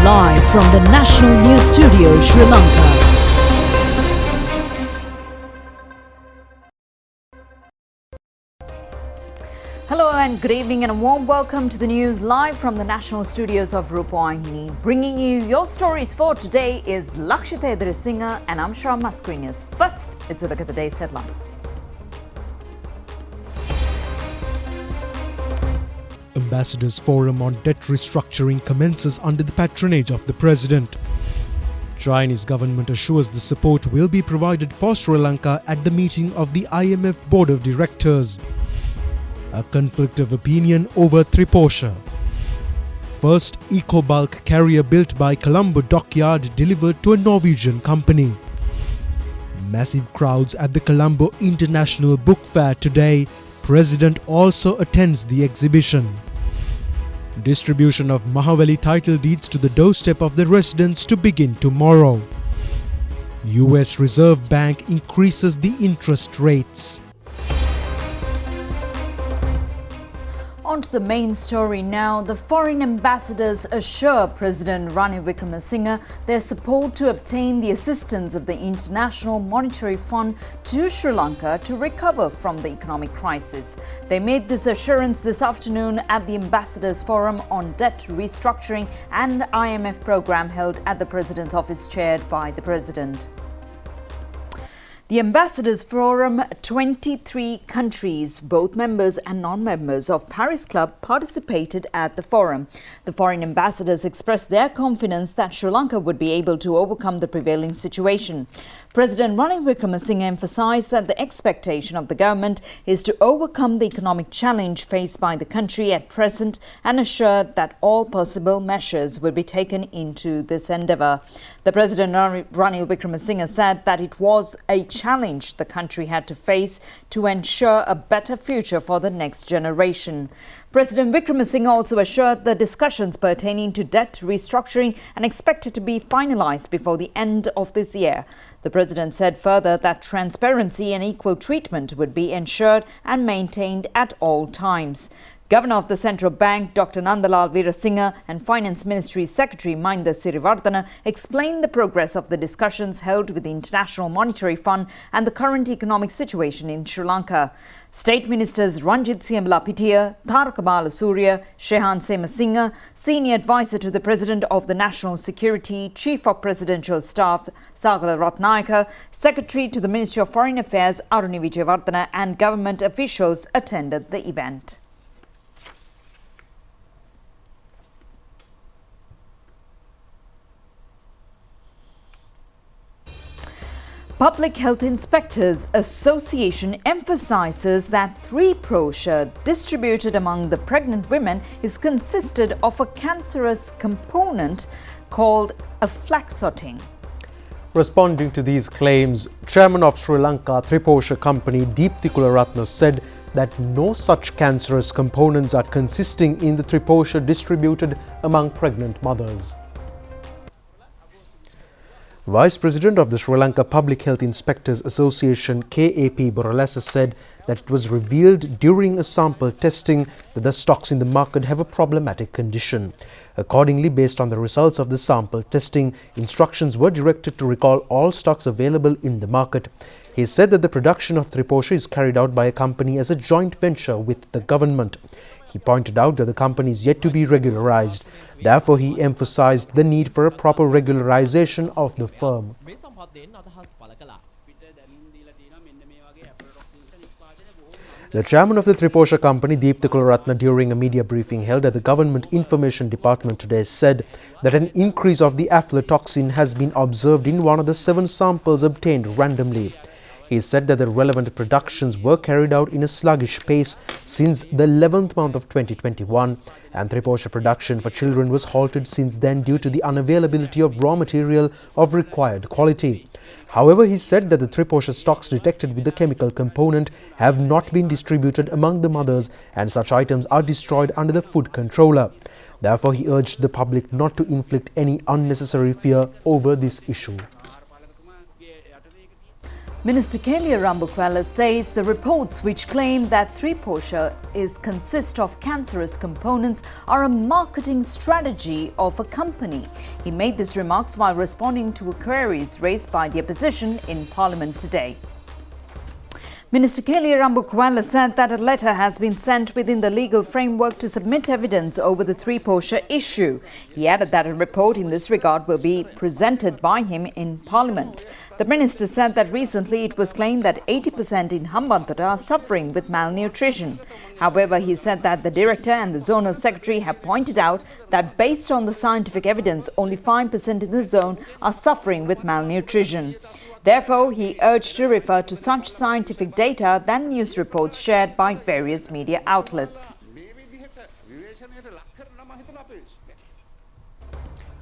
Live from the National News Studio, Sri Lanka. Hello and good evening and a warm welcome to the news live from the National Studios of Rupavahini. Bringing you your stories for today is Lakshita Edrisinghe and I'm Shah Mascarenhas. First, it's a look at the day's headlines. Ambassadors Forum on Debt Restructuring commences under the patronage of the President. Chinese government assures the support will be provided for Sri Lanka at the meeting of the IMF Board of Directors. A conflict of opinion over Triposha. First eco-bulk carrier built by Colombo Dockyards delivered to a Norwegian company. Massive crowds at the Colombo International Book Fair today. President also attends the exhibition. Distribution of Mahawali title deeds to the doorstep of the residents to begin tomorrow. US Reserve Bank increases the interest rates. On to the main story now. The foreign ambassadors assure President Ranil Wickremesinghe their support to obtain the assistance of the International Monetary Fund to Sri Lanka to recover from the economic crisis. They made this assurance this afternoon at the Ambassadors Forum on Debt Restructuring and IMF program held at the President's office chaired by the President. The Ambassadors Forum, 23 countries, both members and non-members of Paris Club, participated at the forum. The foreign ambassadors expressed their confidence that Sri Lanka would be able to overcome the prevailing situation. President Ranil Wickremesinghe emphasized that the expectation of the government is to overcome the economic challenge faced by the country at present and assured that all possible measures will be taken into this endeavour. The President Ranil Wickremesinghe said that it was a challenge the country had to face to ensure a better future for the next generation. President Wickremesinghe also assured the discussions pertaining to debt restructuring and expected to be finalized before the end of this year. The President said further that transparency and equal treatment would be ensured and maintained at all times. Governor of the Central Bank, Dr. Nandalal Veerasinghe, and Finance Ministry Secretary Mahinda Siriwardana explained the progress of the discussions held with the International Monetary Fund and the current economic situation in Sri Lanka. State Ministers Ranjit Siamala-Pittiya, Tharaka Balasurya, Shehan Semasinghe, Senior Advisor to the President of the National Security, Chief of Presidential Staff Sagala Ratnayaka, Secretary to the Ministry of Foreign Affairs Aruni Vijayawardena and government officials attended the event. Public Health Inspectors Association emphasizes that Triposha distributed among the pregnant women is consisted of a cancerous component called aflatoxin. Responding to these claims, Chairman of Sri Lanka Triposha Company Deepthi Kularatne said that no such cancerous components are consisting in the Triposha distributed among pregnant mothers. Vice President of the Sri Lanka Public Health Inspectors Association KAP Boralasa said that it was revealed during a sample testing that the stocks in the market have a problematic condition. Accordingly, based on the results of the sample testing, instructions were directed to recall all stocks available in the market. He said that the production of Triposha is carried out by a company as a joint venture with the government. He pointed out that the company is yet to be regularized. Therefore, he emphasized the need for a proper regularization of the firm. The chairman of the Triposha company, Deepthi Kularatne, during a media briefing held at the Government Information Department today, said that an increase of the aflatoxin has been observed in one of the 7 samples obtained randomly. He said that the relevant productions were carried out in a sluggish pace since the 11th month of 2021, and Triposha production for children was halted since then due to the unavailability of raw material of required quality. However, he said that the Triposha stocks detected with the chemical component have not been distributed among the mothers and such items are destroyed under the food controller. Therefore, he urged the public not to inflict any unnecessary fear over this issue. Minister Kelia Rambukwala says the reports which claim that Triposha consists of cancerous components are a marketing strategy of a company. He made these remarks while responding to queries raised by the opposition in Parliament today. Minister Kelia Rambukwala said that a letter has been sent within the legal framework to submit evidence over the Triposha issue. He added that a report in this regard will be presented by him in Parliament. The minister said that recently it was claimed that 80% in Hambantota are suffering with malnutrition. However, he said that the director and the zonal secretary have pointed out that based on the scientific evidence, only 5% in the zone are suffering with malnutrition. Therefore, he urged to refer to such scientific data than news reports shared by various media outlets.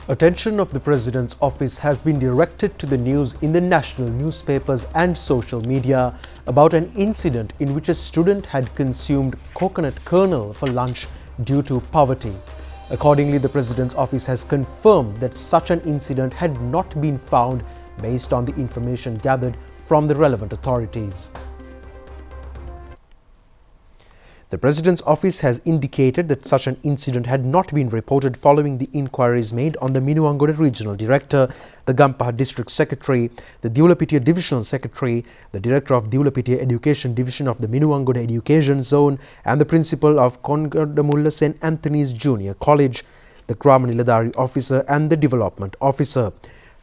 Attention of the President's office has been directed to the news in the national newspapers and social media about an incident in which a student had consumed coconut kernel for lunch due to poverty. Accordingly, the President's office has confirmed that such an incident had not been found based on the information gathered from the relevant authorities. The President's office has indicated that such an incident had not been reported following the inquiries made on the Minuangoda Regional Director, the Gampaha District Secretary, the Diulapitia Divisional Secretary, the Director of Diulapitia Education Division of the Minuangoda Education Zone and the Principal of Kongardamulla St. Anthony's Junior College, the Grama-Niladhari Officer and the Development Officer.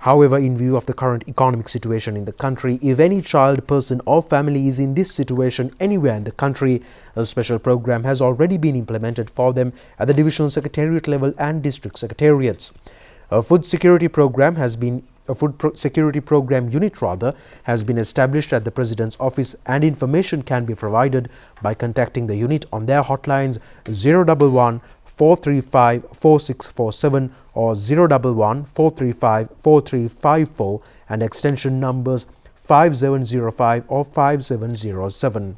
However, in view of the current economic situation in the country, if any child, person or family is in this situation anywhere in the country, a special program has already been implemented for them at the divisional secretariat level and district secretariats. A food security program unit has been established at the President's office, and information can be provided by contacting the unit on their hotlines 011 435 4647 or 011 435 4354 and extension numbers 5705 or 5707.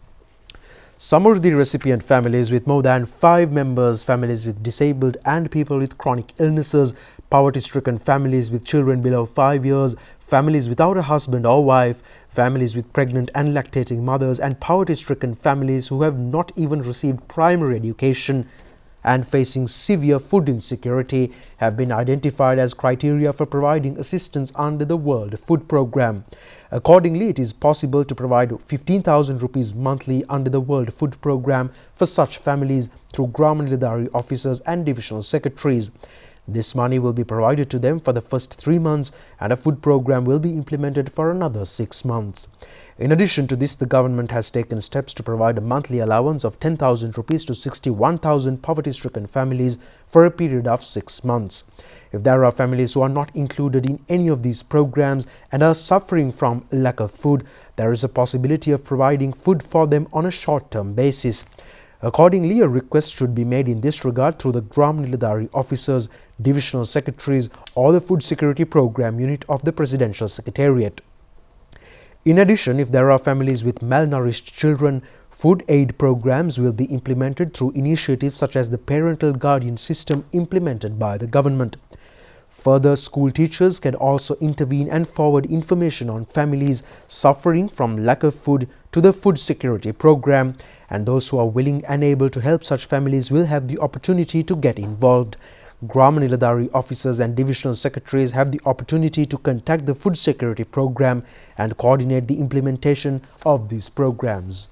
Samurdhi recipient families with more than 5 members, families with disabled and people with chronic illnesses, poverty-stricken families with children below 5 years, families without a husband or wife, families with pregnant and lactating mothers, and poverty-stricken families who have not even received primary education and facing severe food insecurity have been identified as criteria for providing assistance under the World Food Programme. Accordingly, it is possible to provide 15,000 rupees monthly under the World Food Programme for such families through Grama-Niladhari officers and divisional secretaries. This money will be provided to them for the first 3 months, and a food program will be implemented for another 6 months. In addition to this, the government has taken steps to provide a monthly allowance of 10,000 rupees to 61,000 poverty-stricken families for a period of 6 months. If there are families who are not included in any of these programs and are suffering from lack of food, there is a possibility of providing food for them on a short-term basis. Accordingly, a request should be made in this regard through the Grama-Niladhari officers, divisional secretaries or the Food Security Program Unit of the Presidential Secretariat. In addition, if there are families with malnourished children, food aid programs will be implemented through initiatives such as the Parental Guardian System implemented by the government. Further, school teachers can also intervene and forward information on families suffering from lack of food to the Food Security Program, and those who are willing and able to help such families will have the opportunity to get involved. Grama-Niladhari officers and divisional secretaries have the opportunity to contact the Food Security Program and coordinate the implementation of these programs.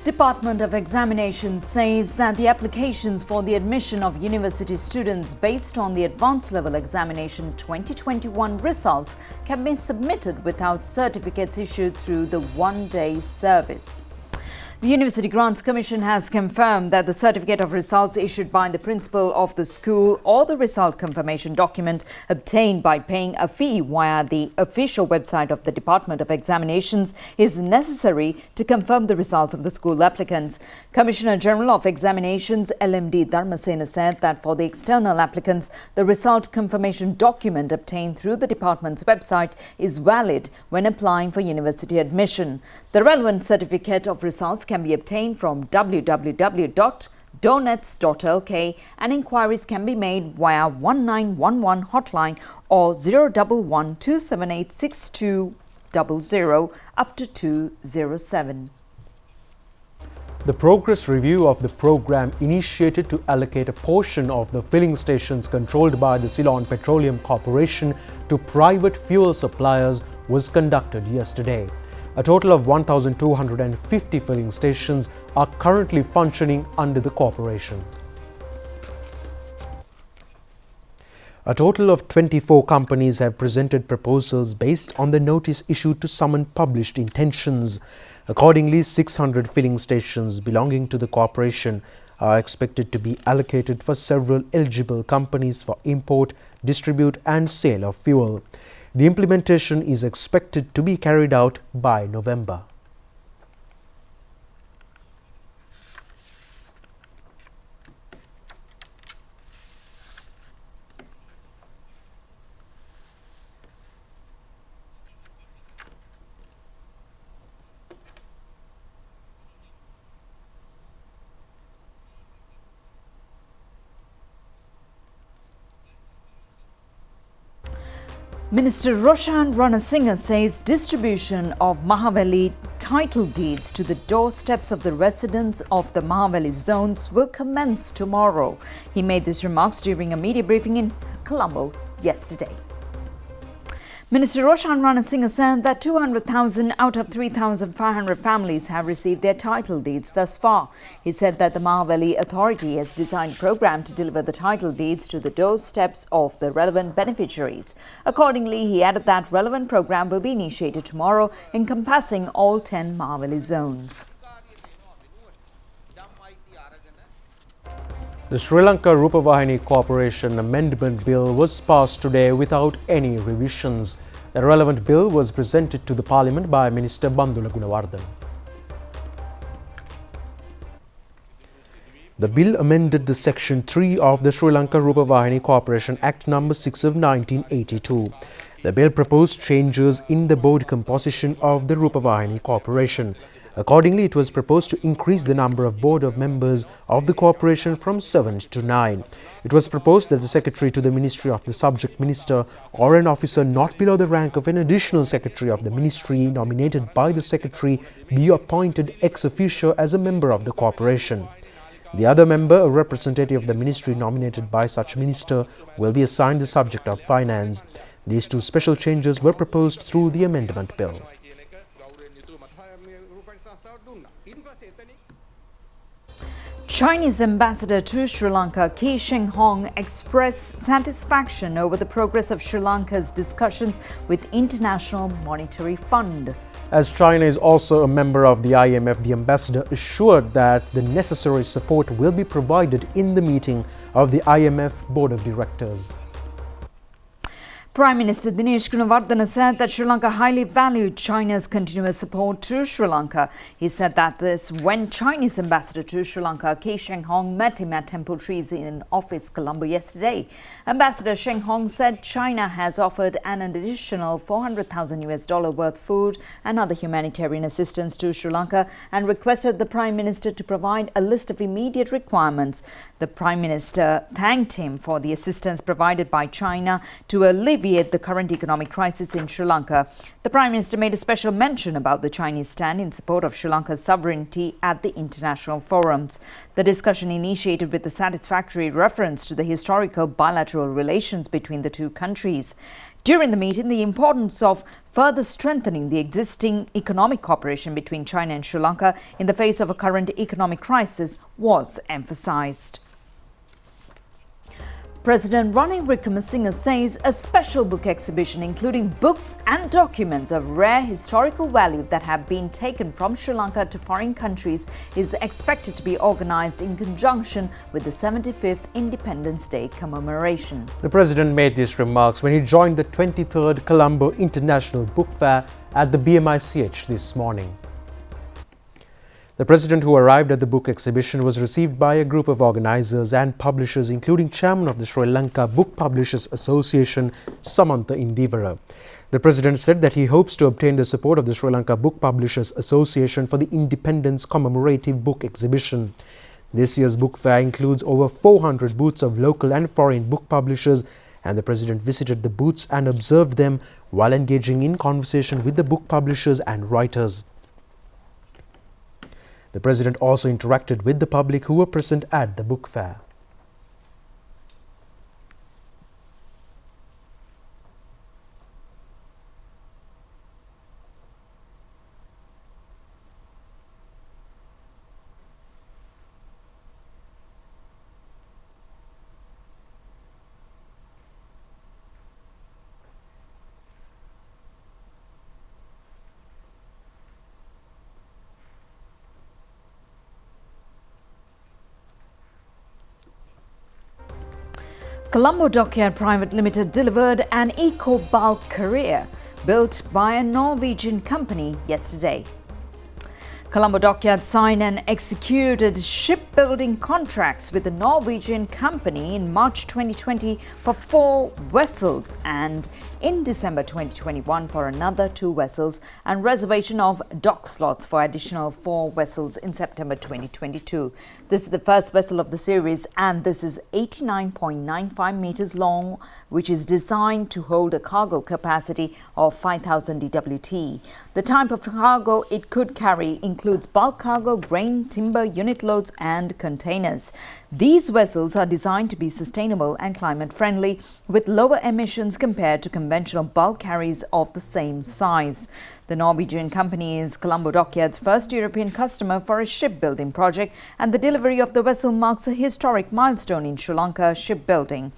Department of Examinations says that the applications for the admission of university students based on the Advanced Level Examination 2021 results can be submitted without certificates issued through the one-day service. The University Grants Commission has confirmed that the certificate of results issued by the principal of the school or the result confirmation document obtained by paying a fee via the official website of the Department of Examinations is necessary to confirm the results of the school applicants. Commissioner General of Examinations LMD Dharmasena said that for the external applicants, the result confirmation document obtained through the department's website is valid when applying for university admission. The relevant certificate of results can be obtained from www.donets.lk and inquiries can be made via 1911 hotline or 011 278 62 500 up to 207. The progress review of the program initiated to allocate a portion of the filling stations controlled by the Ceylon Petroleum Corporation to private fuel suppliers was conducted yesterday. A total of 1,250 filling stations are currently functioning under the corporation. A total of 24 companies have presented proposals based on the notice issued to summon published intentions. Accordingly, 600 filling stations belonging to the corporation are expected to be allocated for several eligible companies for import, distribute and sale of fuel. The implementation is expected to be carried out by November. Minister Roshan Ranasinghe says distribution of Mahaweli title deeds to the doorsteps of the residents of the Mahaweli zones will commence tomorrow. He made these remarks during a media briefing in Colombo yesterday. Minister Roshan Ranasinghe said that 200,000 out of 3,500 families have received their title deeds thus far. He said that the Mahaweli Authority has designed a program to deliver the title deeds to the doorsteps of the relevant beneficiaries. Accordingly, he added that relevant program will be initiated tomorrow, encompassing all 10 Mahaweli zones. The Sri Lanka Rupavahini Corporation Amendment Bill was passed today without any revisions. The relevant bill was presented to the Parliament by Minister Bandula Gunawardene. The bill amended the Section 3 of the Sri Lanka Rupavahini Corporation Act No. 6 of 1982. The bill proposed changes in the board composition of the Rupavahini Corporation. Accordingly, it was proposed to increase the number of board of members of the corporation from 7 to 9. It was proposed that the secretary to the ministry of the subject minister or an officer not below the rank of an additional secretary of the ministry nominated by the secretary be appointed ex officio as a member of the corporation. The other member, a representative of the ministry nominated by such minister, will be assigned the subject of finance. These two special changes were proposed through the amendment bill. Chinese ambassador to Sri Lanka, Kee Sheng Hong, expressed satisfaction over the progress of Sri Lanka's discussions with International Monetary Fund. As China is also a member of the IMF, the ambassador assured that the necessary support will be provided in the meeting of the IMF Board of Directors. Prime Minister Dinesh Gunawardene said that Sri Lanka highly valued China's continuous support to Sri Lanka. He said that this when Chinese ambassador to Sri Lanka, Kee Sheng Hong, met him at Temple Trees in Office, Colombo yesterday. Ambassador Sheng Hong said China has offered an additional $400,000 worth food and other humanitarian assistance to Sri Lanka and requested the Prime Minister to provide a list of immediate requirements. The Prime Minister thanked him for the assistance provided by China to alleviate the current economic crisis in Sri Lanka. The Prime Minister made a special mention about the Chinese stand in support of Sri Lanka's sovereignty at the international forums. The discussion initiated with a satisfactory reference to the historical bilateral relations between the two countries. During the meeting, the importance of further strengthening the existing economic cooperation between China and Sri Lanka in the face of a current economic crisis was emphasized. President Ranil Wickremesinghe says a special book exhibition including books and documents of rare historical value that have been taken from Sri Lanka to foreign countries is expected to be organized in conjunction with the 75th Independence Day commemoration. The President made these remarks when he joined the 23rd Colombo International Book Fair at the BMICH this morning. The President, who arrived at the book exhibition, was received by a group of organizers and publishers, including Chairman of the Sri Lanka Book Publishers Association, Samantha Indivara. The President said that he hopes to obtain the support of the Sri Lanka Book Publishers Association for the Independence Commemorative Book Exhibition. This year's book fair includes over 400 booths of local and foreign book publishers, and the President visited the booths and observed them while engaging in conversation with the book publishers and writers. The President also interacted with the public who were present at the book fair. Colombo Dockyard Private Limited delivered an eco-bulk carrier built by a Norwegian company yesterday. Colombo Dockyards signed and executed shipbuilding contracts with a Norwegian company in March 2020 for 4 vessels and in December 2021 for another 2 vessels and reservation of dock slots for additional 4 vessels in September 2022. This is the first vessel of the series and this is 89.95 meters long, which is designed to hold a cargo capacity of 5,000 DWT. The type of cargo it could carry includes bulk cargo, grain, timber, unit loads and containers. These vessels are designed to be sustainable and climate friendly with lower emissions compared to conventional bulk carriers of the same size. The Norwegian company is Colombo Dockyards' first European customer for a shipbuilding project, and the delivery of the vessel marks a historic milestone in Sri Lanka shipbuilding.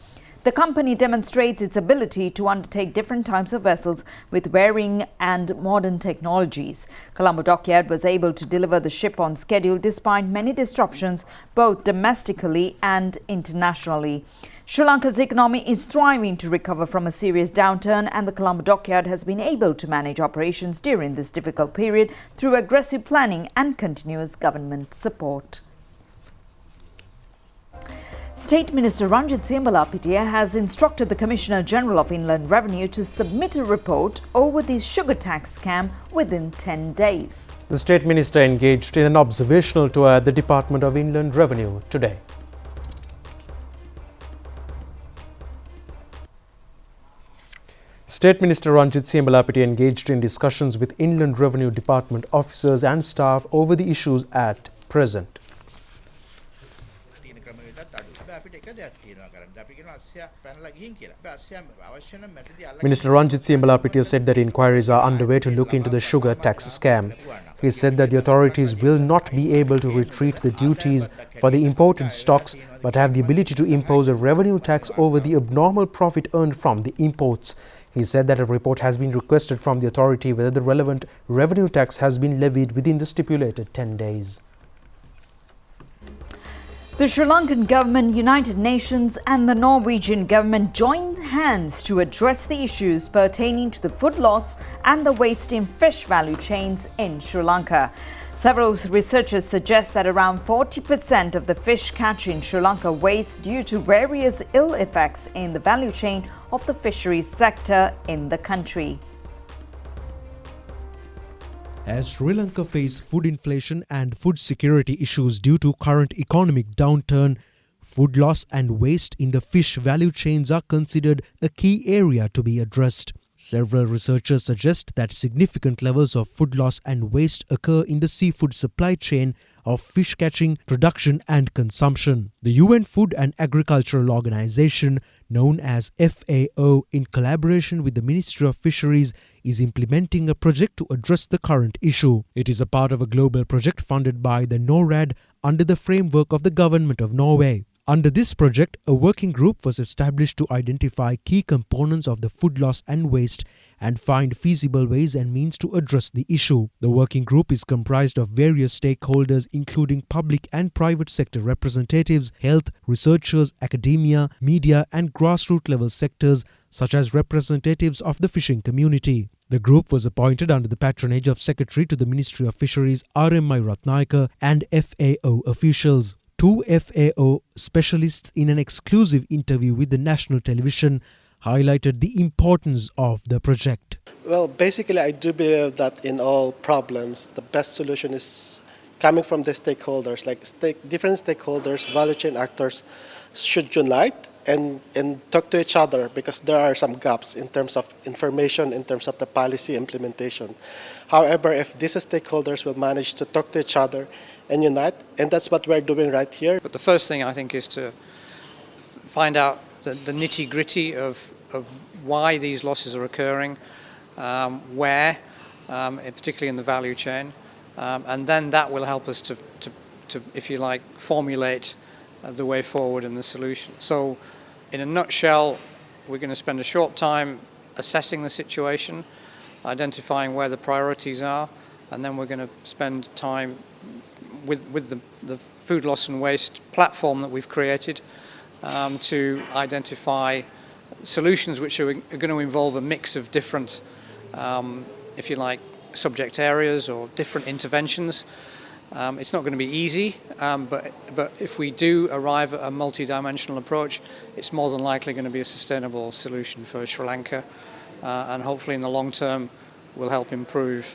The company demonstrates its ability to undertake different types of vessels with varying and modern technologies. Colombo Dockyard was able to deliver the ship on schedule despite many disruptions, both domestically and internationally. Sri Lanka's economy is thriving to recover from a serious downturn, and the Colombo Dockyard has been able to manage operations during this difficult period through aggressive planning and continuous government support. State Minister Ranjit Siambalapitiya has instructed the Commissioner General of Inland Revenue to submit a report over the sugar tax scam within 10 days. The State Minister engaged in an observational tour at the Department of Inland Revenue today. State Minister Ranjit Siambalapitiya engaged in discussions with Inland Revenue Department officers and staff over the issues at present. Minister Ranjit Siambalapitiya said that inquiries are underway to look into the sugar tax scam. He said that the authorities will not be able to retreat the duties for the imported stocks but have the ability to impose a revenue tax over the abnormal profit earned from the imports. He said that a report has been requested from the authority whether the relevant revenue tax has been levied within the stipulated 10 days. The Sri Lankan government, United Nations and the Norwegian government joined hands to address the issues pertaining to the food loss and the waste in fish value chains in Sri Lanka. Several researchers suggest that around 40% of the fish catch in Sri Lanka waste due to various ill effects in the value chain of the fisheries sector in the country. As Sri Lanka faces food inflation and food security issues due to current economic downturn, food loss and waste in the fish value chains are considered a key area to be addressed. Several researchers suggest that significant levels of food loss and waste occur in the seafood supply chain of fish catching, production and consumption. The UN Food and Agricultural Organization, known as FAO, in collaboration with the Ministry of Fisheries, is implementing a project to address the current issue. It is a part of a global project funded by the NORAD under the framework of the Government of Norway. Under this project, a working group was established to identify key components of the food loss and waste and find feasible ways and means to address the issue. The working group is comprised of various stakeholders including public and private sector representatives, health, researchers, academia, media and grassroots level sectors such as representatives of the fishing community. The group was appointed under the patronage of Secretary to the Ministry of Fisheries R.M.I. Ratnayaka and FAO officials. 2 FAO specialists in an exclusive interview with the national television highlighted the importance of the project. Well, basically, I do believe that in all problems, the best solution is coming from the stakeholders, like different stakeholders, value chain actors should unite and talk to each other, because there are some gaps in terms of information, in terms of the policy implementation. However, if these stakeholders will manage to talk to each other and unite, and that's what we're doing right here. But the first thing I think is to find out the nitty-gritty of why these losses are occurring, where, particularly in the value chain, and then that will help us to, if you like, formulate the way forward and the solution. So, in a nutshell, we're going to spend a short time assessing the situation, identifying where the priorities are, and then we're going to spend time with the food loss and waste platform that we've created to identify solutions which are going to involve a mix of different, if you like, subject areas or different interventions. It's not going to be easy, but if we do arrive at a multi-dimensional approach, it's more than likely going to be a sustainable solution for Sri Lanka, and hopefully in the long term will help improve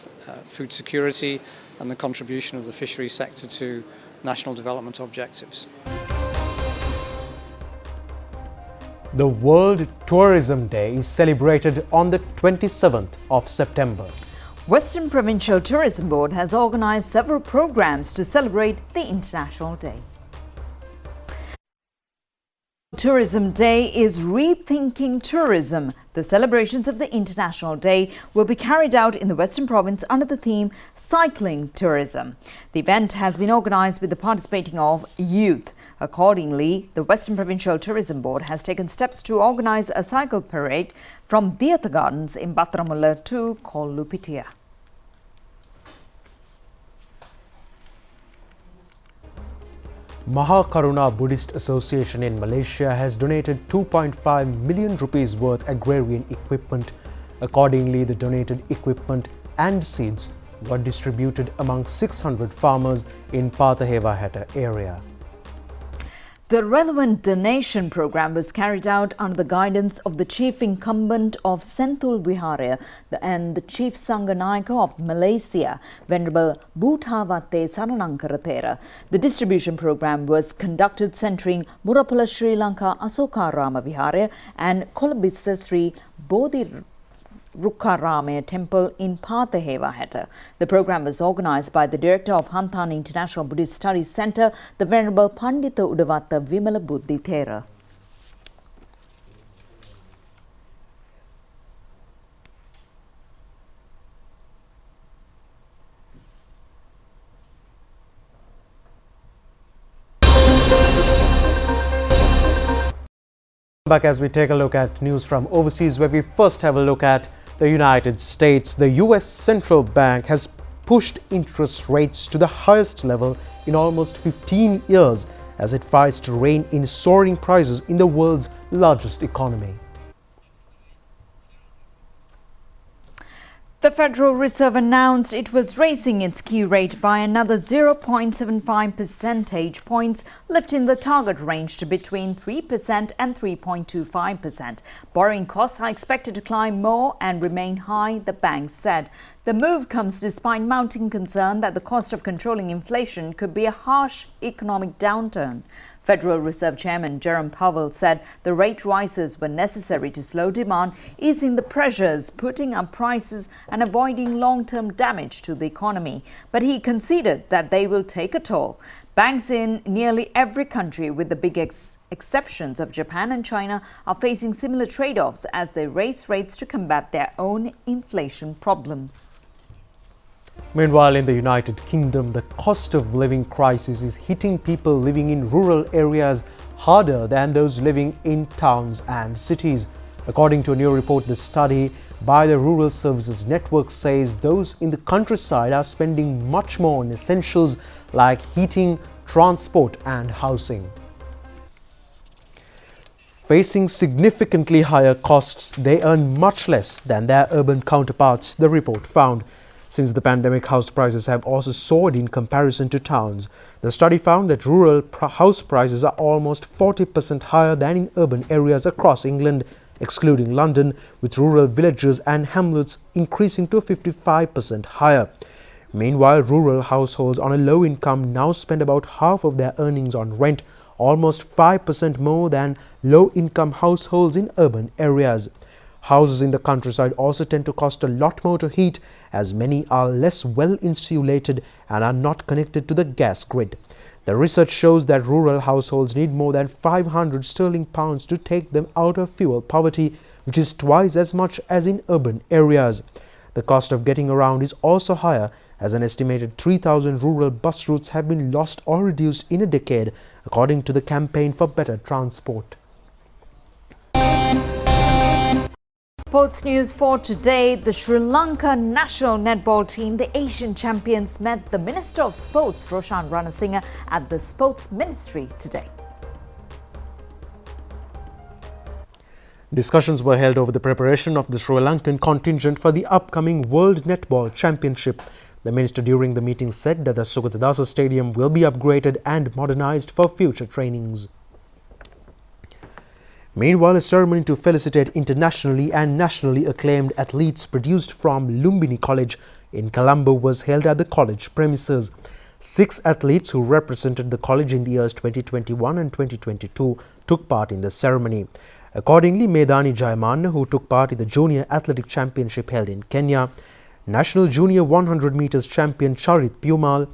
food security and the contribution of the fisheries sector to national development objectives. The World Tourism Day is celebrated on the 27th of September. Western Provincial Tourism Board has organised several programs to celebrate the International Day. Tourism Day is Rethinking Tourism. The celebrations of the International Day will be carried out in the Western Province under the theme Cycling Tourism. The event has been organised with the participating of youth. Accordingly, the Western Provincial Tourism Board has taken steps to organise a cycle parade from Theatre Gardens in Battaramulla to Kollupitia. Mahakaruna Buddhist Association in Malaysia has donated 2.5 million rupees worth agrarian equipment. Accordingly, the donated equipment and seeds were distributed among 600 farmers in Pathahewahata area. The relevant donation program was carried out under the guidance of the chief incumbent of Senthul Vihara and the chief Sanghanayaka of Malaysia, Venerable Buddhavatte Saranankaratera. The distribution program was conducted centering Murapala Sri Lanka Asokarama Vihara and Kolabissa Sri Bodhi Rukkarame Temple in Pathahewahata. The program was organised by the director of Hantan International Buddhist Studies Centre, the Venerable Pandita Udavatta Vimala Buddhi Thera. Back as we take a look at news from overseas, where we first have a look at the United States. The US Central Bank has pushed interest rates to the highest level in almost 15 years as it fights to rein in soaring prices in the world's largest economy. The Federal Reserve announced it was raising its key rate by another 0.75 percentage points, lifting the target range to between 3% and 3.25%. Borrowing costs are expected to climb more and remain high, the bank said. The move comes despite mounting concern that the cost of controlling inflation could be a harsh economic downturn. Federal Reserve Chairman Jerome Powell said the rate rises were necessary to slow demand, easing the pressures, putting up prices and avoiding long-term damage to the economy. But he conceded that they will take a toll. Banks in nearly every country, with the big exceptions of Japan and China, are facing similar trade-offs as they raise rates to combat their own inflation problems. Meanwhile, in the United Kingdom, the cost of living crisis is hitting people living in rural areas harder than those living in towns and cities. According to a new report, the study by the Rural Services Network says those in the countryside are spending much more on essentials like heating, transport and housing. Facing significantly higher costs, they earn much less than their urban counterparts, the report found. Since the pandemic, house prices have also soared in comparison to towns. The study found that rural house prices are almost 40% higher than in urban areas across England, excluding London, with rural villages and hamlets increasing to 55% higher. Meanwhile, rural households on a low income now spend about half of their earnings on rent, almost 5% more than low-income households in urban areas. Houses in the countryside also tend to cost a lot more to heat, as many are less well insulated and are not connected to the gas grid. The research shows that rural households need more than 500 sterling pounds to take them out of fuel poverty, which is twice as much as in urban areas. The cost of getting around is also higher, as an estimated 3,000 rural bus routes have been lost or reduced in a decade, according to the Campaign for Better Transport. Sports news for today. The Sri Lanka national netball team, the Asian champions, met the Minister of Sports, Roshan Ranasinghe, at the Sports Ministry today. Discussions were held over the preparation of the Sri Lankan contingent for the upcoming World Netball Championship. The minister during the meeting said that the Sugatadasa Stadium will be upgraded and modernized for future trainings. Meanwhile, a ceremony to felicitate internationally and nationally acclaimed athletes produced from Lumbini College in Colombo was held at the college premises. 6 athletes who represented the college in the years 2021 and 2022 took part in the ceremony. Accordingly, Medani Jayamanna, who took part in the Junior Athletic Championship held in Kenya, National Junior 100 meters champion Charit Pumal,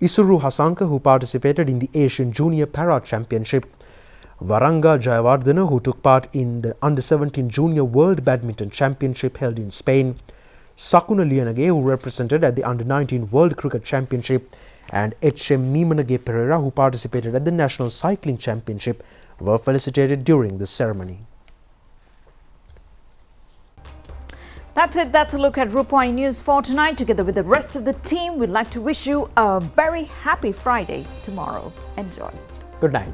Isuru Hasanka, who participated in the Asian Junior Para Championship, Varanga Jayawardena, who took part in the Under-17 Junior World Badminton Championship held in Spain, Sakuna Lianage, who represented at the Under-19 World Cricket Championship, and H.M. Mimanage Pereira, who participated at the National Cycling Championship, were felicitated during the ceremony. That's it. That's a look at Rupavahini News for tonight. Together with the rest of the team, we'd like to wish you a very happy Friday tomorrow. Enjoy. Good night.